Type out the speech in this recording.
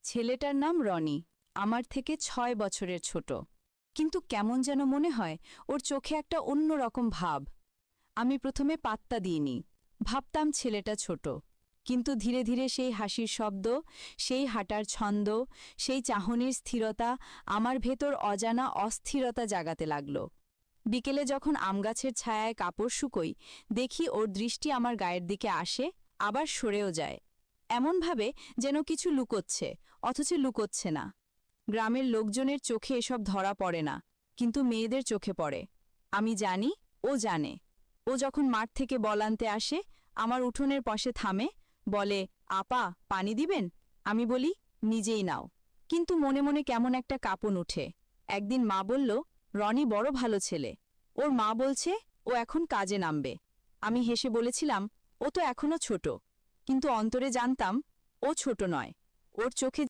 ছেলেটার নাম রনি, আমার থেকে ৬ বছরের ছোট। কিন্তু কেমন যেন মনে হয় ওর চোখে একটা অন্যরকম ভাব। আমি প্রথমে পাত্তা দিইনি, ভাবতাম ছেলেটা ছোট। কিন্তু ধীরে ধীরে সেই হাসির শব্দ, সেই হাঁটার ছন্দ, সেই চাহনির স্থিরতা আমার ভেতর অজানা অস্থিরতা জাগাতে লাগল। বিকেলে যখন আমগাছের ছায়ায় কাপড় শুকোই, দেখি ওর দৃষ্টি আমার গায়ের দিকে আসে, আবার সরেও যায়। এমনভাবে যেন কিছু লুকোচ্ছে, অথচ লুকোচ্ছে না। গ্রামের লোকজনের চোখে এসব ধরা পড়ে না, কিন্তু মেয়েদের চোখে পড়ে। আমি জানি, ও জানে। ও যখন মাঠ থেকে বল আনতে আসে, আমার উঠোনের পাশে থামে, বলে, আপা, পানি দিবেন? আমি বলি, নিজেই নাও। কিন্তু মনে মনে কেমন একটা কাঁপন উঠে। একদিন মা বলল, রনি বড় ভালো ছেলে। ওর মা বলছে ও এখন কাজে নামবে। আমি হেসে বলেছিলাম, ও তো এখনো ছোট। কিন্তু অন্তরে জানতাম ও ছোট নয়, ওর চোখে